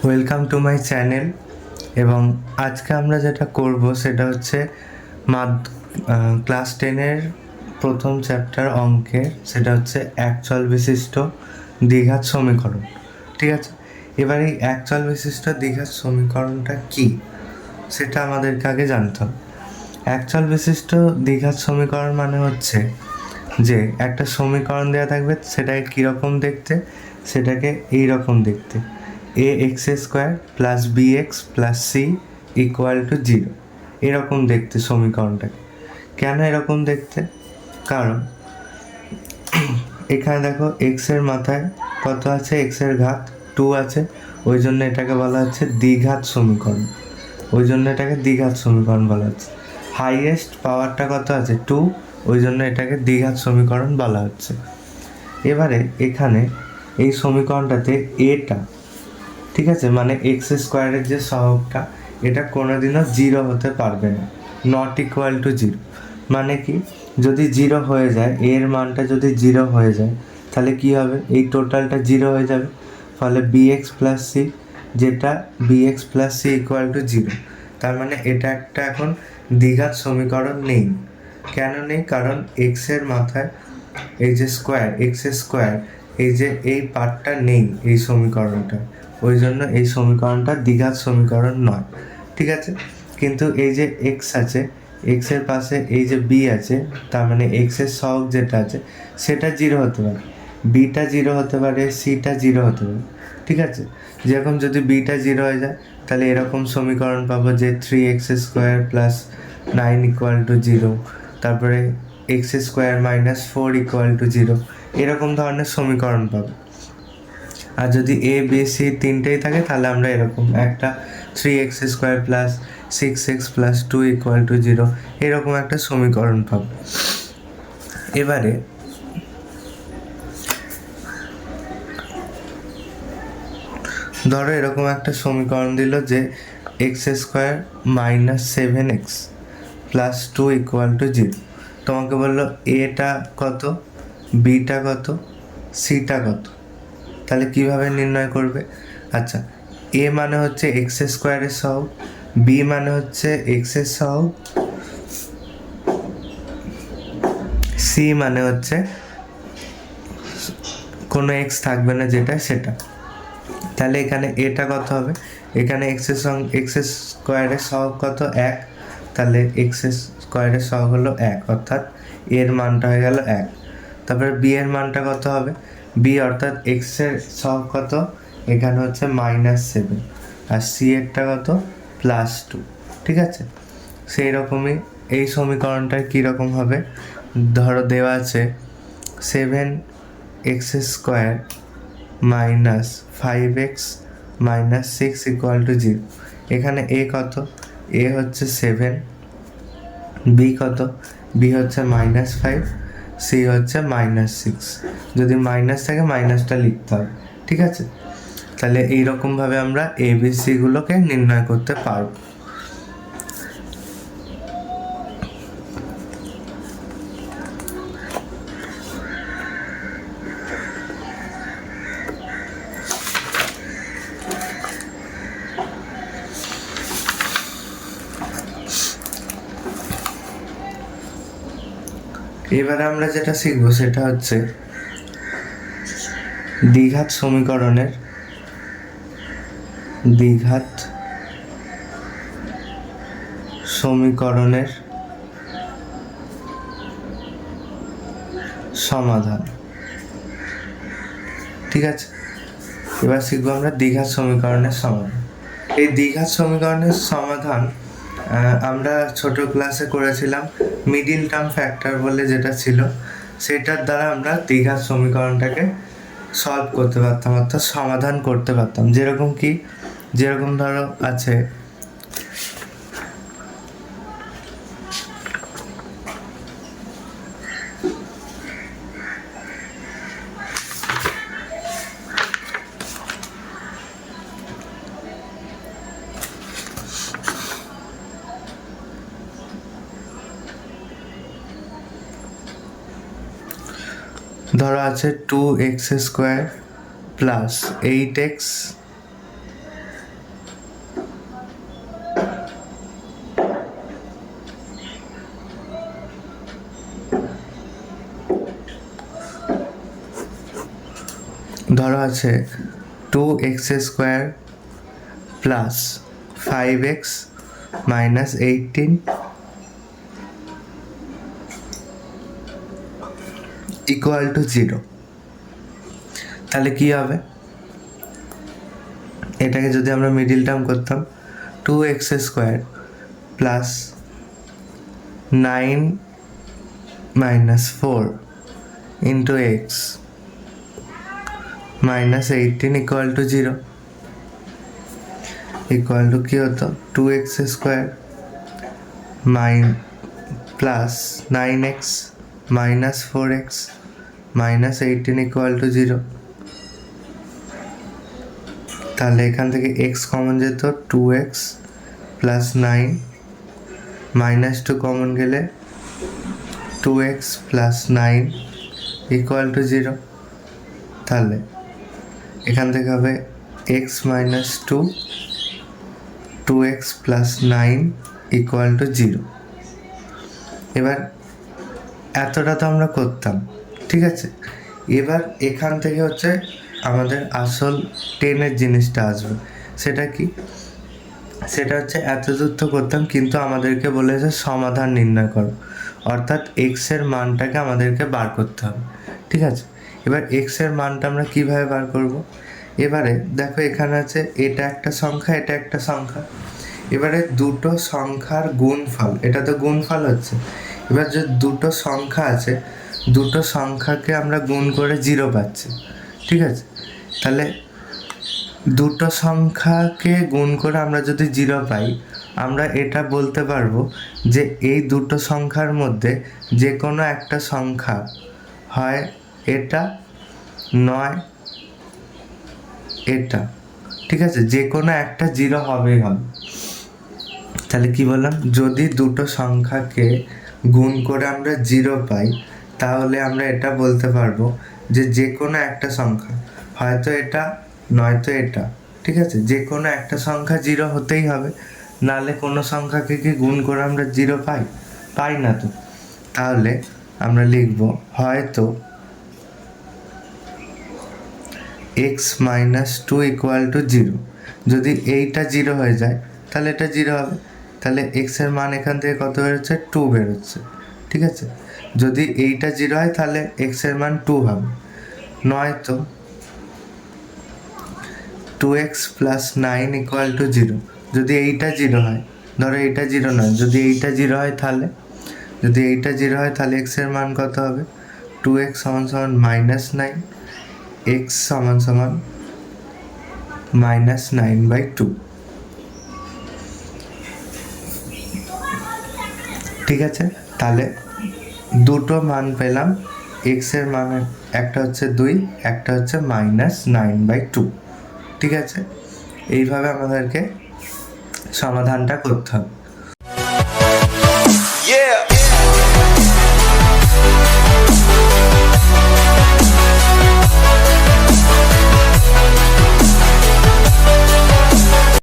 Welcome to my channel. এবং আজকে আমরা যেটা করব সেটা হচ্ছে ক্লাস 10-এর প্রথম চ্যাপ্টার অঙ্কের, সেটা হচ্ছে একচল বিশিষ্ট দ্বিঘাত সমীকরণ। ঠিক আছে, এবার এই একচল বিশিষ্ট দ্বিঘাত সমীকরণটা কি সেটা আমাদেরকে আগে জানতে হবে। একচল বিশিষ্ট দ্বিঘাত সমীকরণ মানে হচ্ছে যে একটা সমীকরণ দেওয়া থাকবে, সেটাকে কীরকম দেখতে, সেটাকে এইরকম দেখতে, ax² + bx + c = 0, এরকম দেখতে সমীকরণটাকে। কেন এরকম দেখতে? কারণ এখানে দেখো x এর মাথায় কত আছে, x এর ঘাত 2 আছে, ওই জন্য এটাকে বলা হচ্ছে দ্বিঘাত সমীকরণ। ওই জন্য এটাকে দ্বিঘাত সমীকরণ বলা হচ্ছে। হাইয়েস্ট পাওয়ারটা কত আছে, 2, ওই জন্য এটাকে দ্বিঘাত সমীকরণ বলা হচ্ছে। এবারে এখানে এই সমীকরণটাতে এটা, ঠিক আছে, মানে x² যে সহগটা, এটা কোনোদিনও 0 হতে পারবে না, ≠ 0। মানে কি, যদি 0 হয়ে যায়, এর মানটা যদি 0 হয়ে যায়, তাহলে কি হবে, এই টোটালটা 0 হয়ে যাবে। ফলে bx + c, যেটা bx + c = 0। তার মানে এটা একটা এখন দ্বিঘাত সমীকরণ নেই। কেন নেই? কারণ x এর মাথায় এই যে স্কোয়ার, x², এই যে এই পার্টটা নেই এই সমীকরণটা, ওই জন্য এই সমীকরণটা দ্বিঘাত সমীকরণ নয়। ঠিক আছে, কিন্তু এই যে x আছে, x এর পাশে এই যে b আছে, তার মানে x এর সহগ যেটা আছে সেটা 0 হতে পারে, bটা 0 হতে পারে, cটা 0 হতে পারে। ঠিক আছে, যেরকম যদি bটা 0 হয়ে যায়, তাহলে এরকম সমীকরণ পাবো যে 3x² + 9 = 0, তারপরে x² - 4 = 0, এরকম ধরনের সমীকরণ পাবো। আর যদি a b c তিনটেই থাকে, তাহলে আমরা এরকম একটা 3x² + 6x + 2 = 0, এরকম একটা সমীকরণ পাবো। এবারে ধরো এরকম একটা সমীকরণ দিল যে x² - 7x + 2 = 0। তোমাকে বললো এটা কত, বিটা কত, সিটা কত। তাহলে কিভাবে নির্ণয় করবে? আচ্ছা, a মানে হচ্ছে x² এর সহগ, b মানে হচ্ছে x এর সহগ, c মানে হচ্ছে কোনো x থাকবে না যেটা সেটা। তাহলে এখানে এটা কত হবে, এখানে x² এর সহগ কত, 1, তাহলে x² এর সহগ হলো 1, অর্থাৎ এর মানটা হয়ে গেল 1। তারপরে b এর মানটা কত হবে, b অর্থাৎ x এর সহগ কত, এখানে হচ্ছে -7, আর c এরটা কত, +2। ঠিক আছে, সেই রকমই এই সমীকরণটা কীরকম হবে, ধরো দেওয়া আছে 7x² - 5x - 6 = 0। এখানে a কত, a হচ্ছে 7, b কত, b হচ্ছে -5, c হচ্ছে -6। যদি মাইনাস থাকে মাইনাসটা লিখতে হবে। ঠিক আছে, তাহলে এইরকমভাবে আমরা ABC গুলোকে নির্ণয় করতে পারব। এবারে আমরা যেটা শিখবো সেটা হচ্ছে দ্বিঘাত সমীকরণের সমাধান। ঠিক আছে, এবার শিখবো আমরা দ্বিঘাত সমীকরণের সমাধান। এই দ্বিঘাত সমীকরণের সমাধান আমরা ছোট ক্লাসে করেছিলাম, মিডিল টার্ম ফ্যাক্টর বলে যেটা ছিল, সেটার দ্বারা আমরা দ্বিঘাত সমীকরণটাকে সলভ করতে পারতাম, অর্থাৎ সমাধান করতে পারতাম। যেরকম ধরো আছে ধরো আছে 2x² + 8x ধরো আছে 2x square plus 5x minus 18 equal to 0। তাহলে কি হবে, এটাকে যদি আমরা মিডিল টার্ম করতাম 2x square plus 9 minus 4 into x minus 18 equal to 0 equal to কী হতো 2x square plus 9x minus 4x minus 18 equal to 0। তাহলে এখান থেকে x কমন যেত 2x প্লাস 9 মাইনাস 2 কমন গেলে 2x প্লাস 9 ইকুয়াল টু 0। তাহলে এখান থেকে হবে x minus 2x plus 9 equal to 0। এবার এতটা তো আমরা করতাম, ঠিক আছে। এবার এখান থেকে হচ্ছে আমাদের আসল টেনের জিনিসটা আসবে। সেটা কি, সেটা হচ্ছে এতদূর তো করতাম, কিন্তু আমাদেরকে বলেছে সমাধান নির্ণয় করো, অর্থাৎ এক্সের মানটাকে আমাদেরকে বার করতে হবে, ঠিক আছে। এবার এক্সের মানটা আমরা কিভাবে বার করব, এবারে দেখো এখানে আছে এটা একটা সংখ্যা, এটা একটা সংখ্যা। এবারে দুটো সংখ্যার গুণফল, এটা তো গুণফল হচ্ছে। এবার যে দুটো সংখ্যা আছে, দুটো সংখ্যাকে আমরা গুণ করে 0 পাচ্ছি, ঠিক আছে। তাহলে দুটো সংখ্যাকে গুণ করে আমরা যদি 0 পাই, আমরা এটা বলতে পারবো যে এই দুটো সংখ্যার মধ্যে যে কোনো একটা সংখ্যা হয় এটা, নয় এটা, ঠিক আছে। যে কোনো একটা 0 হবেই হবে। তাহলে কি বললাম, যদি দুটো সংখ্যাকে গুণ করে আমরা 0 পাই, তাহলে আমরা এটা বলতে পারবো যে যে কোনো একটা সংখ্যা হয়তো এটা নয়তো এটা, ঠিক আছে। যে কোনো একটা সংখ্যা 0 হতেই হবে, নাহলে কোনো সংখ্যাকে কি গুণ করে আমরা 0 পাই না তো। তাহলে আমরা লিখব হয়তো x মাইনাস 2 ইকুয়াল টু 0। যদি এইটা 0 হয়ে যায় তাহলে এটা 0 হবে। তাহলে x এর মান এখান থেকে কত বেরোচ্ছে, 2 বেরোচ্ছে, ঠিক আছে। যদি এইটা 0 হয় তাহলে x এর মান 2 হবে। নয়তো 2x প্লাস 9 ইকুয়াল টু 0। যদি এইটা 0 হয়, ধরো এইটা 0 নয়, যদি এইটা 0 হয় তাহলে, যদি এইটা 0 হয় তাহলে x এর মান কত হবে, 2x সমান সমান মাইনাস 9, x সমান সমান মাইনাস 9/2, ঠিক আছে। তাহলে দুটো মান পেলাম, x এর মান একটা হচ্ছে 2, একটা হচ্ছে মাইনাস 9/2, ঠিক আছে। এইভাবে আমাদেরকে সমাধানটা করতে হবে।